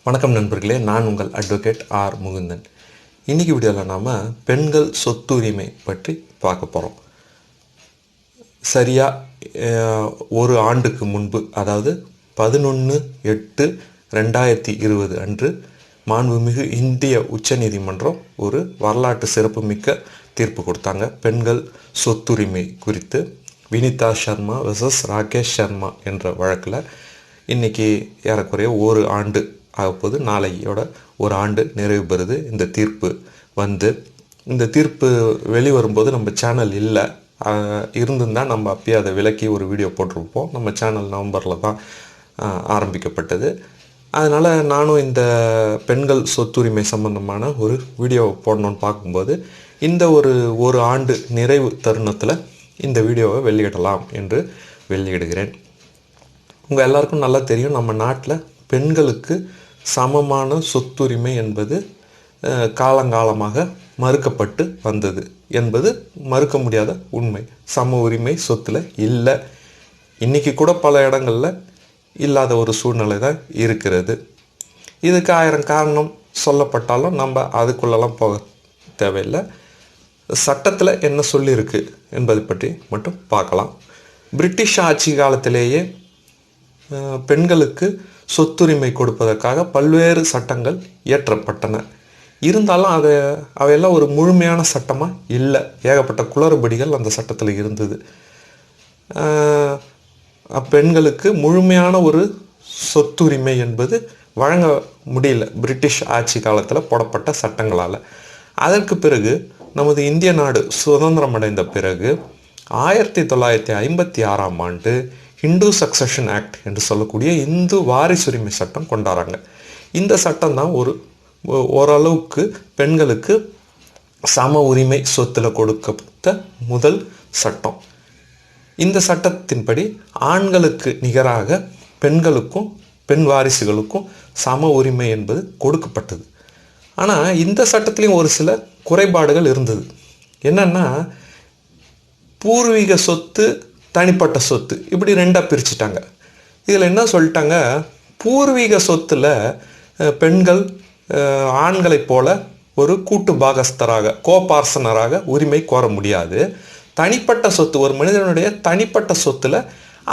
வணக்கம் நண்பர்களே, நான் உங்கள் அட்வொகேட் ஆர் முகுந்தன். இன்றைக்கி வீடியோவில் நாம் பெண்கள் சொத்துரிமை பற்றி பார்க்க போகிறோம். சரியாக ஒரு ஆண்டுக்கு முன்பு, அதாவது 11/8/2020 அன்று மாண்புமிகு இந்திய உச்சநீதிமன்றம் ஒரு வரலாற்று சிறப்புமிக்க தீர்ப்பு கொடுத்தாங்க. பெண்கள் சொத்துரிமை குறித்து வினிதா சர்மா வெர்சஸ் ராகேஷ் சர்மா என்ற வழக்கில் இன்றைக்கி ஏறக்குறைய ஒரு ஆண்டு ஆகப்போது. நாளையோட ஒரு ஆண்டு நிறைவு பெறுது இந்த தீர்ப்பு வந்து. இந்த தீர்ப்பு வெளிவரும்போது நம்ம சேனல் இல்லை, இருந்திருந்தால் நம்ம அப்பயே அதை விளக்கி ஒரு வீடியோ போட்டிருப்போம். நம்ம சேனல் நவம்பரில் தான் ஆரம்பிக்கப்பட்டது. அதனால் நானும் இந்த பெண்கள் சொத்துரிமை சம்பந்தமான ஒரு வீடியோ போடணுன்னு பார்க்கும்போது இந்த ஒரு ஆண்டு நிறைவு தருணத்தில் இந்த வீடியோவை வெளியிடலாம் என்று வெளியிடுகிறேன். உங்கள் எல்லாருக்கும் நல்லா தெரியும், நம்ம நாட்டில் பெண்களுக்கு சமமான சொத்துரிமை என்பது காலங்காலமாக மறுக்கப்பட்டு வந்தது என்பது மறுக்க முடியாத உண்மை. சம உரிமை சொத்தில் இல்லை. இன்றைக்கி கூட பல இடங்களில் இல்லாத ஒரு சூழ்நிலை தான் இருக்கிறது. இதுக்கு 1000 காரணம் சொல்லப்பட்டாலும் நம்ம அதுக்குள்ளெல்லாம் போக தேவையில்லை. சட்டத்தில் என்ன சொல்லியிருக்கு என்பதை பற்றி மட்டும் பார்க்கலாம். பிரிட்டிஷ் ஆட்சி காலத்திலேயே பெண்களுக்கு சொத்துரிமை கொடுப்பதற்காக பல்வேறு சட்டங்கள் இயற்றப்பட்டன. இருந்தாலும் அவையெல்லாம் ஒரு முழுமையான சட்டமாக இல்லை. ஏகப்பட்ட குளறுபடிகள் அந்த சட்டத்தில் இருந்தது. பெண்களுக்கு முழுமையான ஒரு சொத்துரிமை என்பது வழங்க முடியல பிரிட்டிஷ் ஆட்சி காலத்தில் போடப்பட்ட சட்டங்களால். அதற்கு பிறகு நமது இந்திய நாடு சுதந்திரம் அடைந்த பிறகு 1956ஆம் ஆண்டு ஹிந்து சக்சஷன் ஆக்ட் என்று சொல்லக்கூடிய இந்து வாரிசுரிமை சட்டம் கொண்டாடுறாங்க. இந்த சட்டம் தான் ஓரளவுக்கு பெண்களுக்கு சம உரிமை சொத்தில் கொடுக்கப்பட்ட முதல் சட்டம். இந்த சட்டத்தின்படி ஆண்களுக்கு நிகராக பெண்களுக்கும் பெண் வாரிசுகளுக்கும் சம உரிமை என்பது கொடுக்கப்பட்டது. ஆனால் இந்த சட்டத்திலையும் ஒரு சில குறைபாடுகள் இருந்தது. என்னென்னா, பூர்வீக சொத்து, தனிப்பட்ட சொத்து, இப்படி ரெண்டாக பிரிச்சுட்டாங்க. இதில் என்ன சொல்லிட்டாங்க, பூர்வீக சொத்தில் பெண்கள் ஆண்களைப் போல ஒரு கூட்டு பாகஸ்தராக கோபார்சனராக உரிமை கோர முடியாது. தனிப்பட்ட சொத்து, ஒரு மனிதனுடைய தனிப்பட்ட சொத்தில்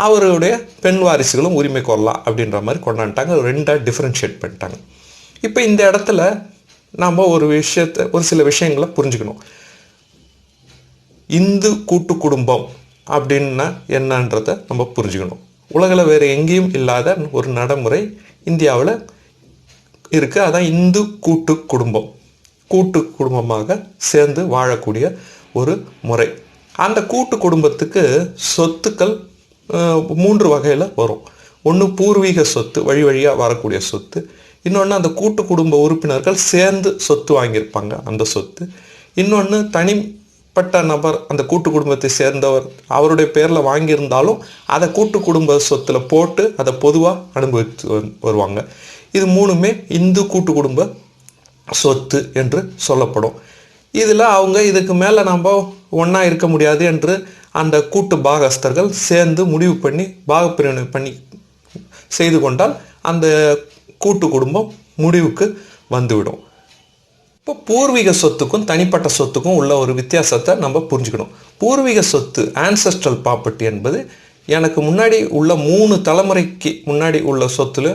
அவருடைய பெண் வாரிசுகளும் உரிமை கோரலாம் அப்படின்ற மாதிரி கொண்டாண்டாங்க. ரெண்டாக டிஃப்ரென்ஷியேட் பண்ணிட்டாங்க. இப்போ இந்த இடத்துல நாம் ஒரு சில விஷயங்களை புரிஞ்சுக்கணும். இந்து கூட்டு குடும்பம் அப்படின்னா என்னன்றதை நம்ம புரிஞ்சுக்கணும். உலகில் வேறு எங்கேயும் இல்லாத ஒரு நடைமுறை இந்தியாவில் இருக்குது. அதான் இந்து கூட்டு குடும்பம். கூட்டு குடும்பமாக சேர்ந்து வாழக்கூடிய ஒரு முறை. அந்த கூட்டு குடும்பத்துக்கு சொத்துக்கள் 3 வகையில் வரும். ஒன்று பூர்வீக சொத்து, வழி வழியாக வரக்கூடிய சொத்து. இன்னொன்று அந்த கூட்டு குடும்ப உறுப்பினர்கள் சேர்ந்து சொத்து வாங்கியிருப்பாங்க, அந்த சொத்து. இன்னொன்று தனிப்பட்ட நபர், அந்த கூட்டு குடும்பத்தை சேர்ந்தவர் அவருடைய பேரில் வாங்கியிருந்தாலும் அதை கூட்டு குடும்ப சொத்தில் போட்டு அதை பொதுவாக அனுபவித்து வருவாங்க. இது 3மே இந்து கூட்டு குடும்ப சொத்து என்று சொல்லப்படும். இதில் அவங்க இதுக்கு மேலே நம்ம ஒன்றா இருக்க முடியாது என்று அந்த கூட்டு பாகஸ்தர்கள் சேர்ந்து முடிவு பண்ணி பாகப்பிரிவினை பண்ணி செய்து கொண்டால் அந்த கூட்டு குடும்பம் முடிவுக்கு வந்துவிடும். இப்போ பூர்வீக சொத்துக்கும் தனிப்பட்ட சொத்துக்கும் உள்ள ஒரு வித்தியாசத்தை நம்ம புரிஞ்சுக்கணும். பூர்வீக சொத்து, ஆன்செஸ்ட்ரல் ப்ராப்பர்ட்டி என்பது எனக்கு முன்னாடி உள்ள 3 தலைமுறைக்கு முன்னாடி உள்ள சொத்துல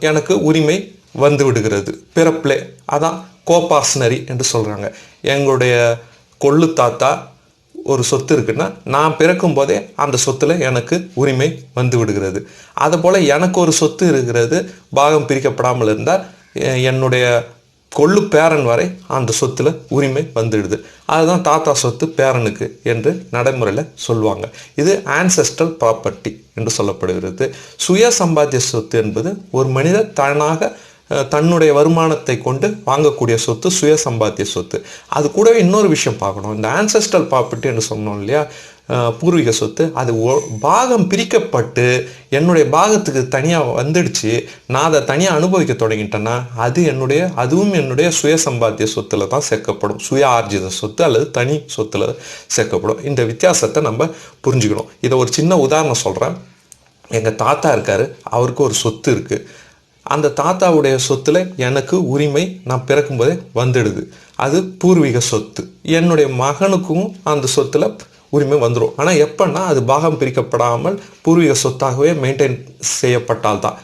எனக்கு உரிமை வந்து விடுகிறது பிறப்பிலே. அதான் கோபார்சனரி என்று சொல்கிறாங்க. எங்களுடைய கொள்ளு தாத்தா ஒரு சொத்து இருக்குன்னா நான் பிறக்கும் போதே அந்த சொத்தில் எனக்கு உரிமை வந்து விடுகிறது. அதுபோல் எனக்கு ஒரு சொத்து இருக்கிறது, பாகம் பிரிக்கப்படாமல் இருந்தால் என்னுடைய கொள்ளு பேரன் வரை அந்த சொத்தில் உரிமை வந்துடுது. அதுதான் தாத்தா சொத்து பேரனுக்கு என்று நடைமுறையில் சொல்லுவாங்க. இது ஆன்செஸ்ட்ரல் ப்ராப்பர்ட்டி என்று சொல்லப்படுகிறது. சுய சம்பாத்திய சொத்து என்பது ஒரு மனிதர் தன்னுடைய வருமானத்தை கொண்டு வாங்கக்கூடிய சொத்து சுய சம்பாத்திய சொத்து. அது கூடவே இன்னொரு விஷயம் பார்க்கணும். இந்த ஆன்செஸ்ட்ரல் ப்ராப்பர்ட்டி என்று சொன்னோம் இல்லையா, பூர்வீக சொத்து, அது பாகம் பிரிக்கப்பட்டு என்னுடைய பாகத்துக்கு தனியாக வந்துடுச்சு, நான் அதை தனியாக அனுபவிக்க தொடங்கிட்டேன்னா அதுவும் என்னுடைய சுய சம்பாத்திய சொத்தில் தான் சேர்க்கப்படும். சுய ஆர்ஜித சொத்து அல்லது தனி சொத்தில் சேர்க்கப்படும். இந்த வித்தியாசத்தை நம்ம புரிஞ்சுக்கணும். இதை ஒரு சின்ன உதாரணம் சொல்கிறேன். எங்கள் தாத்தா இருக்கார், அவருக்கு ஒரு சொத்து இருக்குது. அந்த தாத்தாவுடைய சொத்துல எனக்கு உரிமை நான் பிறக்கும்போதே வந்துடுது. அது பூர்வீக சொத்து. என்னுடைய மகனுக்கும் அந்த சொத்துல உரிமை வந்துடும். ஆனால் எப்பன்னா அது பாகம் பிரிக்கப்படாமல் பூர்வீக சொத்தாகவே மெயின்டைன் செய்யப்பட்டால்தான்.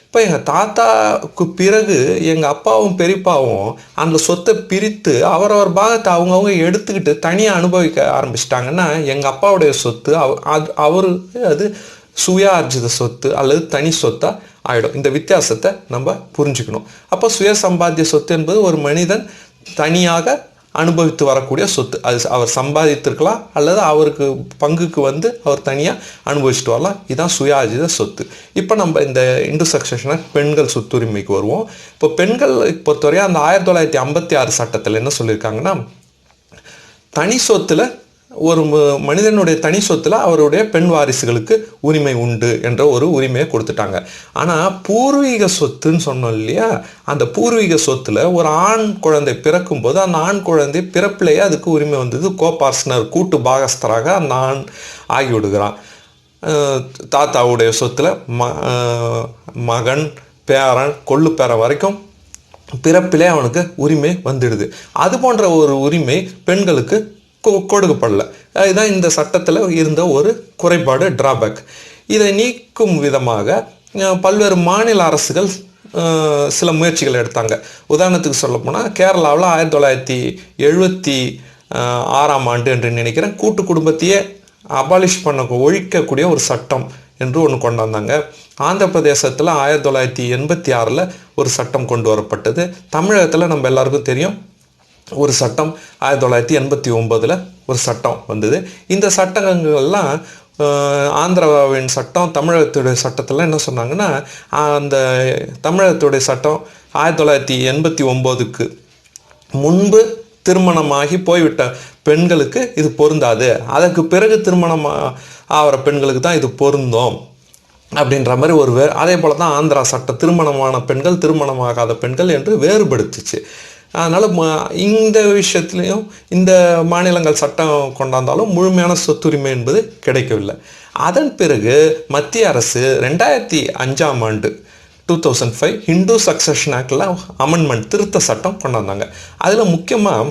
இப்போ எங்கள் தாத்தாவுக்கு பிறகு எங்கள் அப்பாவும் பெரியப்பாவும் அந்த சொத்தை பிரித்து அவரவர் பாகத்தை அவங்கவுங்க எடுத்துக்கிட்டு தனியாக அனுபவிக்க ஆரம்பிச்சிட்டாங்கன்னா எங்கள் அப்பாவுடைய சொத்து அது சுயார்ஜித சொத்து அல்லது தனி சொத்தாக ஆகிடும். இந்த வித்தியாசத்தை நம்ம புரிஞ்சுக்கணும். அப்போ சுய சம்பாத்திய சொத்து என்பது ஒரு மனிதன் தனியாக அனுபவித்து வரக்கூடிய சொத்து. அது அவர் சம்பாதித்திருக்கலாம் அல்லது அவருக்கு பங்குக்கு அவர் தனியாக அனுபவிச்சுட்டு வரலாம். இதுதான் சுயார்ஜித சொத்து. இப்போ நம்ம இந்த இன்டர்செக்ஷனாக பெண்கள் சொத்துரிமைக்கு வருவோம். இப்போ பெண்கள் பொறுத்தவரையும் அந்த 1956 சட்டத்தில் என்ன சொல்லியிருக்காங்கன்னா, தனி சொத்தில் ஒரு மனிதனுடைய தனி சொத்துல அவருடைய பெண் வாரிசுகளுக்கு உரிமை உண்டு என்ற ஒரு உரிமையை கொடுத்துட்டாங்க. ஆனால் பூர்வீக சொத்துன்னு சொன்னோம் இல்லையா, அந்த பூர்வீக சொத்துல ஒரு ஆண் குழந்தை பிறக்கும் போது அந்த ஆண் குழந்தை பிறப்பிலேயே அதுக்கு உரிமை வந்தது. கோபார்ட்னர் கூட்டு பாகஸ்தராக அந்த ஆண் ஆகிவிடுகிறான். தாத்தாவுடைய சொத்துல மகன் பேரன் கொள்ளு பேரன் வரைக்கும் பிறப்பிலே அவனுக்கு உரிமை வந்துடுது. அது போன்ற ஒரு உரிமை பெண்களுக்கு கொடுக்கப்படல. இதுதான் இந்த சட்டத்தில் இருந்த ஒரு குறைபாடு, டிராபேக். இதை நீக்கும் விதமாக பல்வேறு மாநில அரசுகள் சில முயற்சிகள் எடுத்தாங்க. உதாரணத்துக்கு சொல்ல போனால் கேரளாவில் 1976 என்று நினைக்கிறேன் கூட்டு குடும்பத்தையே அபாலிஷ் ஒழிக்கக்கூடிய ஒரு சட்டம் என்று ஒன்று கொண்டு வந்தாங்க. ஆந்திர பிரதேசத்தில் 1986 ஒரு சட்டம் கொண்டு வரப்பட்டது. தமிழகத்தில் நம்ம எல்லாருக்கும் தெரியும் ஒரு சட்டம் 1989 ஒரு சட்டம் வந்தது. இந்த சட்டங்கள்லாம் ஆந்திராவின் சட்டம் தமிழகத்துடைய சட்டத்தில் என்ன சொன்னாங்கன்னா, அந்த தமிழகத்துடைய சட்டம் 1989க்கு முன்பு திருமணமாகி போய்விட்ட பெண்களுக்கு இது பொருந்தாது, அதற்கு பிறகு திருமணம் ஆகிற பெண்களுக்கு தான் இது பொருந்தும் அப்படின்ற மாதிரி அதே போல தான் ஆந்திரா சட்டம் திருமணமான பெண்கள் திருமணமாகாத பெண்கள் என்று வேறுபடுத்துச்சு. அதனால் இந்த விஷயத்துலையும் இந்த மாநிலங்கள் சட்டம் கொண்டாந்தாலும் முழுமையான சொத்துரிமை என்பது கிடைக்கவில்லை. அதன் பிறகு மத்திய அரசு 2005 2005 ஹிந்து சக்சஷன் ஆக்டில் அமெண்ட்மெண்ட் திருத்த சட்டம் கொண்டாந்தாங்க. அதில் முக்கியமாக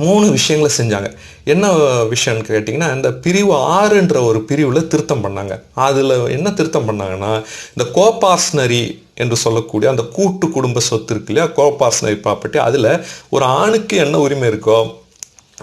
3 விஷயங்களை செஞ்சாங்க. என்ன விஷயம்னு கேட்டிங்கன்னா, இந்த பிரிவு 6 ஒரு பிரிவில் திருத்தம் பண்ணாங்க. அதில் என்ன திருத்தம் பண்ணாங்கன்னா, இந்த கோபார்ட்னரி என்று சொல்லக்கூடிய அந்த கூட்டு குடும்ப சொத்து இருக்கு இல்லையா, கோபார்ட்னரி ப்ராப்பர்ட்டி, அதில் ஒரு ஆணுக்கு என்ன உரிமை இருக்கோ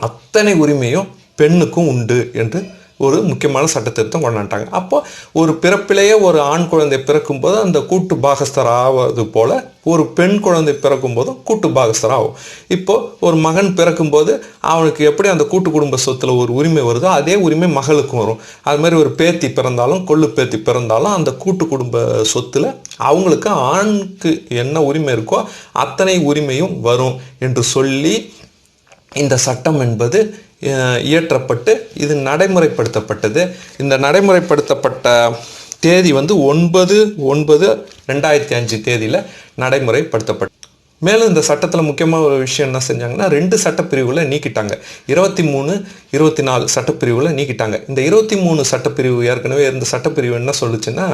அத்தனை உரிமையும் பெண்ணுக்கும் உண்டு என்று ஒரு முக்கியமான சட்ட திருத்தம் கொண்டாண்டாங்க. அப்போ ஒரு பிறப்பிலேயே ஒரு ஆண் குழந்தை பிறக்கும் போது அந்த கூட்டு பாகஸ்தர் ஆவது போல ஒரு பெண் குழந்தை பிறக்கும் போதும் கூட்டு பாகஸ்தர் ஆகும். இப்போ ஒரு மகன் பிறக்கும்போது அவனுக்கு எப்படி அந்த கூட்டு குடும்ப சொத்துல ஒரு உரிமை வருதோ அதே உரிமை மகளுக்கும் வரும். அது மாதிரி ஒரு பேத்தி பிறந்தாலும் கொள்ளு பேத்தி பிறந்தாலும் அந்த கூட்டு குடும்ப சொத்துல அவங்களுக்கு ஆணுக்கு என்ன உரிமை இருக்கோ அத்தனை உரிமையும் வரும் என்று சொல்லி இந்த சட்டம் என்பது இயற்றப்பட்டு இது நடைமுறைப்படுத்தப்பட்டது. இந்த நடைமுறைப்படுத்தப்பட்ட தேதி 9/9/2005 தேதியில் நடைமுறைப்படுத்தப்பட்டது. மேலும் இந்த சட்டத்தில் முக்கியமாக ஒரு விஷயம் என்ன செஞ்சாங்கன்னா, 2 சட்டப்பிரிவுகளை நீக்கிட்டாங்க. 23, 24 சட்டப்பிரிவுகளை நீக்கிட்டாங்க. இந்த 23 சட்டப்பிரிவு ஏற்கனவே இருந்த சட்டப்பிரிவு என்ன சொல்லுச்சுன்னா,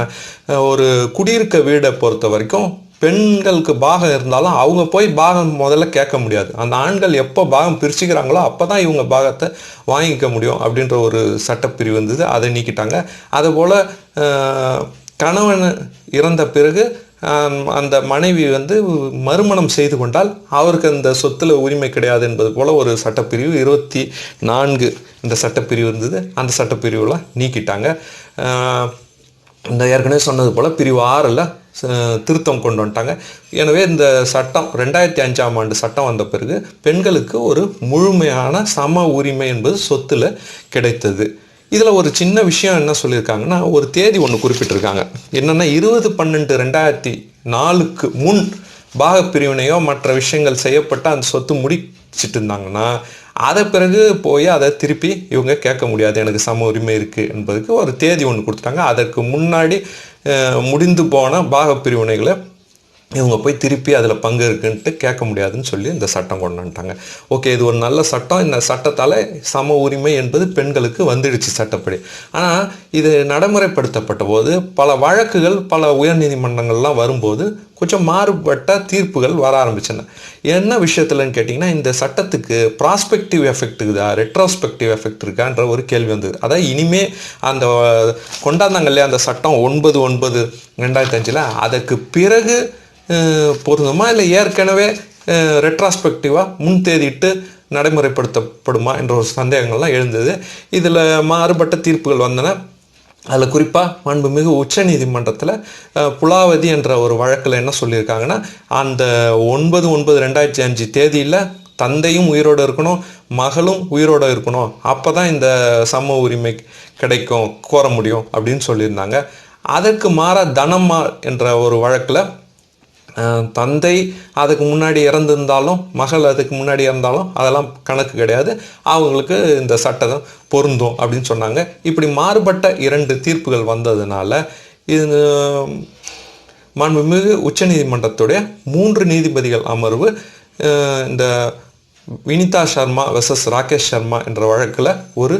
ஒரு குடியிருக்க வீடை பொறுத்த வரைக்கும் பெண்களுக்கு பாகம் இருந்தாலும் அவங்க போய் பாகம் முதல்ல கேட்க முடியாது. அந்த ஆண்கள் எப்போ பாகம் பிரிச்சுக்கிறாங்களோ அப்போ தான் இவங்க பாகத்தை வாங்கிக்க முடியும் அப்படின்ற ஒரு சட்டப்பிரிவு இருந்தது. அதை நீக்கிட்டாங்க. அதுபோல் கணவன் இறந்த பிறகு அந்த மனைவி மறுமணம் செய்து கொண்டால் அவருக்கு அந்த சொத்துல உரிமை கிடையாது என்பது போல ஒரு சட்டப்பிரிவு 24 இந்த சட்டப்பிரிவு இருந்தது. அந்த சட்டப்பிரிவுலாம் நீக்கிட்டாங்க. இந்த ஏற்கனவே சொன்னது போல் பிரிவு 6ல் திருத்தம் கொண்டு வந்துட்டாங்க. எனவே இந்த சட்டம் 2005 சட்டம் வந்த பிறகு பெண்களுக்கு ஒரு முழுமையான சம உரிமை என்பது சொத்துல கிடைத்தது. இதில் ஒரு சின்ன விஷயம் என்ன சொல்லியிருக்காங்கன்னா, ஒரு தேதி ஒன்று குறிப்பிட்டிருக்காங்க. என்னென்னா 20/12/2004 முன் பாகப்பிரிவினையோ மற்ற விஷயங்கள் செய்யப்பட்ட அந்த சொத்து முடிச்சிட்டு இருந்தாங்கன்னா அதை பிறகு போய் அதை திருப்பி இவங்க கேட்க முடியாது, எனக்கு சம உரிமை இருக்குது என்பதுக்கு ஒரு தேதி ஒன்று கொடுத்துட்டாங்க. அதற்கு முன்னாடி முடிந்து போன பாகப்பிரிவினைகளை இவங்க போய் திருப்பி அதில் பங்கு இருக்குன்ட்டு கேட்க முடியாதுன்னு சொல்லி இந்த சட்டம் கொண்டு வந்துட்டாங்க. ஓகே, இது ஒரு நல்ல சட்டம். இந்த சட்டத்தால் சம உரிமை என்பது பெண்களுக்கு வந்துடுச்சு சட்டப்படி. ஆனால் இது நடைமுறைப்படுத்தப்பட்ட போது பல வழக்குகள் பல உயர்நீதிமன்றங்கள்லாம் வரும்போது கொஞ்சம் மாறுபட்ட தீர்ப்புகள் வர ஆரம்பிச்சன. என்ன விஷயத்துலன்னு கேட்டிங்கன்னா, இந்த சட்டத்துக்கு ப்ராஸ்பெக்டிவ் எஃபெக்ட் இருக்குதா, ரெட்ரோஸ்பெக்டிவ் எஃபெக்ட் இருக்கான்ற ஒரு கேள்வி வந்தது. அதாவது இனிமே அந்த கொண்டாந்தாங்க இல்லையா அந்த சட்டம் 9/9/2005 அதற்கு பிறகு பொருந்துமா, இல்லை ஏற்கனவே ரெட்ராஸ்பெக்டிவாக முன்தேதிட்டு நடைமுறைப்படுத்தப்படுமா என்ற ஒரு சந்தேகங்கள்லாம் எழுந்தது. இதில் மாறுபட்ட தீர்ப்புகள் வந்தன. அதில் குறிப்பாக மாண்புமிகு உச்சநீதிமன்றத்தில் புலாவதி என்ற ஒரு வழக்கில் என்ன சொல்லியிருக்காங்கன்னா, அந்த 9/9/2005 தேதியில் தந்தையும் உயிரோடு இருக்கணும், மகளும் உயிரோடு இருக்கணும், அப்போ தான் இந்த சம உரிமை கிடைக்கும், கோர முடியும் அப்படின்னு சொல்லியிருந்தாங்க. அதற்கு மாறாக தனம்மாள் என்ற ஒரு வழக்கில் தந்தை அதுக்கு முன்னாடி இறந்துருந்தாலும் மகள் அதுக்கு முன்னாடி இறந்தாலும் அதெல்லாம் கணக்கு கிடையாது, அவங்களுக்கு இந்த சட்டம் பொருந்தும் அப்படின்னு சொன்னாங்க. இப்படி மாறுபட்ட 2 தீர்ப்புகள் வந்ததுனால இது மாண்புமிகு உச்சநீதிமன்றத்துடைய 3 நீதிபதிகள் அமர்வு இந்த வினிதா சர்மா வெர்சஸ் ராகேஷ் சர்மா என்ற வழக்கில் ஒரு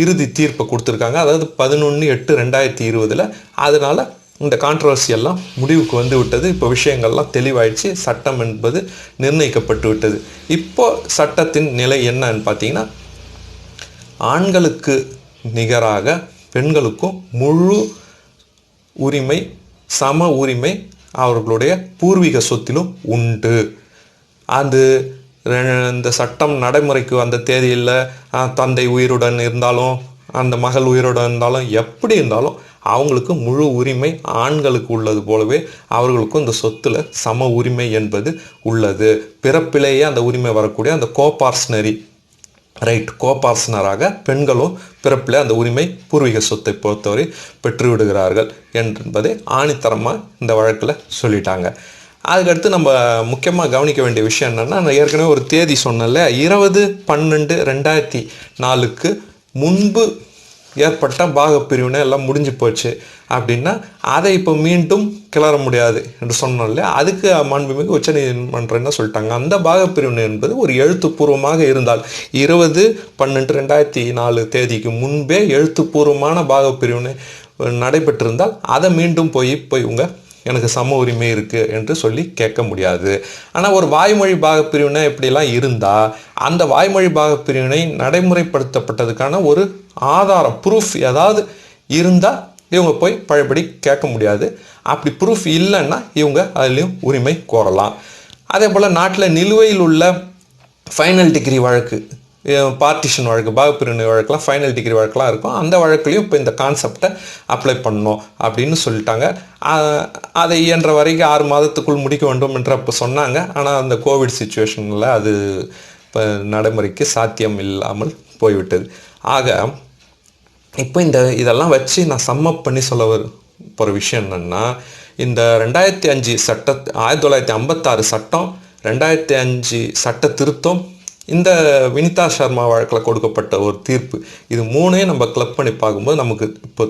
இறுதி தீர்ப்பை கொடுத்துருக்காங்க. அதாவது 11/8/2020. அதனால் இந்த கான்ட்ரவர்சி எல்லாம் முடிவுக்கு வந்து விட்டது. இப்போ விஷயங்கள்லாம் தெளிவாயிடுச்சு, சட்டம் என்பது நிர்ணயிக்கப்பட்டு விட்டது. இப்போ சட்டத்தின் நிலை என்னன்னு பார்த்தீங்கன்னா, ஆண்களுக்கு நிகராக பெண்களுக்கும் முழு உரிமை, சம உரிமை அவர்களுடைய பூர்வீக சொத்திலும் உண்டு. அது இந்த சட்டம் நடைமுறைக்கு வந்த தேதியில் தந்தை உயிருடன் இருந்தாலும் அந்த மகள் உயிருடன் இருந்தாலும் எப்படி இருந்தாலும் அவங்களுக்கு முழு உரிமை ஆண்களுக்கு உள்ளது போலவே அவர்களுக்கும் இந்த சொத்துல சம உரிமை என்பது உள்ளது. பிறப்பிலேயே அந்த உரிமை வரக்கூடிய அந்த கோபார்ட்னராக பெண்களும் பிறப்பிலே அந்த உரிமை பூர்வீக சொத்தை பொறுத்தவரை பெற்றுவிடுகிறார்கள் என்பதை ஆணித்தரமாக இந்த வழக்கில் சொல்லிட்டாங்க. அதுக்கடுத்து நம்ம முக்கியமாக கவனிக்க வேண்டிய விஷயம் என்னென்னா, நான் ஏற்கனவே ஒரு தேதி சொன்னேன்ல, 20/12/2004 முன்பு ஏற்பட்ட பாகப்பிரிவினை எல்லாம் முடிஞ்சு போச்சு அப்படின்னா அதை இப்போ மீண்டும் கிளற முடியாது என்று சொன்னோம் இல்லையா. அதுக்கு மாண்புமிகு உச்சநீதிமன்றம் என்ன சொல்லிட்டாங்க, அந்த பாகப்பிரிவினை என்பது ஒரு எழுத்துப்பூர்வமாக இருந்தால் 20/12/2004 தேதிக்கு முன்பே எழுத்துப்பூர்வமான பாகப்பிரிவினை நடைபெற்றிருந்தால் அதை மீண்டும் போய் இவங்க எனக்கு சம உரிமை இருக்குது என்று சொல்லி கேட்க முடியாது. ஆனால் ஒரு வாய்மொழி பாகப்பிரிவினை இப்படிலாம் இருந்தால் அந்த வாய்மொழி பாகப்பிரிவினை நடைமுறைப்படுத்தப்பட்டதுக்கான ஒரு ஆதாரம், ப்ரூஃப் ஏதாவது இருந்தால் இவங்க போய் பழையபடி கேட்க முடியாது. அப்படி ப்ரூஃப் இல்லைன்னா இவங்க அதுலேயும் உரிமை கோரலாம். அதே போல் நாட்டில் நிலுவையில் உள்ள ஃபைனல் டிகிரி வழக்கு, பார்ட்டிஷன் வழக்கு, பாகப்பிரிவினை வழக்கெலாம் ஃபைனல் டிகிரி வழக்கெலாம் இருக்கும். அந்த வழக்குலையும் இப்போ இந்த கான்செப்டை அப்ளை பண்ணணும் அப்படின்னு சொல்லிட்டாங்க. அதை இயன்ற வரைக்கும் 6 மாதத்துக்குள் முடிக்க வேண்டும் என்று அப்போ சொன்னாங்க. ஆனால் அந்த கோவிட் சுச்சுவேஷனில் அது இப்போ நடைமுறைக்கு சாத்தியம் இல்லாமல் போய்விட்டது. ஆக இப்போ இதெல்லாம் வச்சு நான் சம்மப் பண்ணி சொல்ல போகிற விஷயம் என்னென்னா, இந்த 2005 சட்ட 1956 சட்டம், 2005 சட்ட திருத்தம், இந்த வினிதா சர்மா வழக்கில் கொடுக்கப்பட்ட ஒரு தீர்ப்பு, இது 3ஐயும் நம்ம கிளப் பண்ணி பார்க்கும்போது நமக்கு இப்போ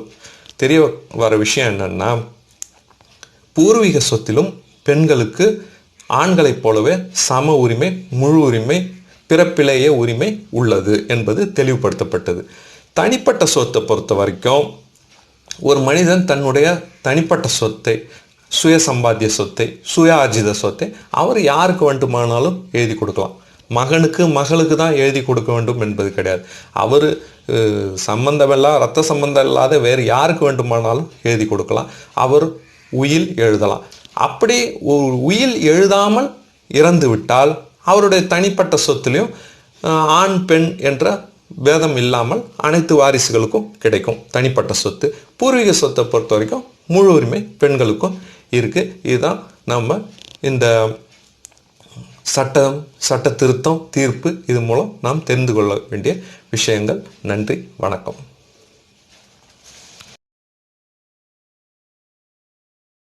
தெரிய வர விஷயம் என்னென்னா, பூர்வீக சொத்திலும் பெண்களுக்கு ஆண்களைப் போலவே சம உரிமை, முழு உரிமை, பிறப்பிலேயே உரிமை உள்ளது என்பது தெளிவுபடுத்தப்பட்டது. தனிப்பட்ட சொத்தை பொறுத்த வரைக்கும் ஒரு மனிதன் தன்னுடைய தனிப்பட்ட சொத்தை, சுய சம்பாத்திய சொத்தை, சுய ஆர்ஜித சொத்தை அவர் யாருக்கு வேண்டுமானாலும் எழுதி கொடுக்கலாம். மகளுக்கு தான் எழுதி கொடுக்க வேண்டும் என்பது கிடையாது. அவர் சம்பந்தமில்லா, ரத்த சம்பந்தம் இல்லாத வேறு யாருக்கு வேண்டுமானாலும் எழுதி கொடுக்கலாம். அவர் உயில் எழுதலாம். அப்படி ஒரு உயில் எழுதாமல் இறந்து விட்டால் அவருடைய தனிப்பட்ட சொத்துலேயும் ஆண் பெண் என்ற பேதம் இல்லாமல் அனைத்து வாரிசுகளுக்கும் கிடைக்கும் தனிப்பட்ட சொத்து. பூர்வீக சொத்தை பொறுத்த வரைக்கும் முழு உரிமை பெண்களுக்கும் இருக்குது. இதுதான் நம்ம இந்த சட்ட திருத்தம், தீர்ப்பு, இது மூலம் நாம் தெரிந்து கொள்ள வேண்டிய விஷயங்கள். நன்றி, வணக்கம்.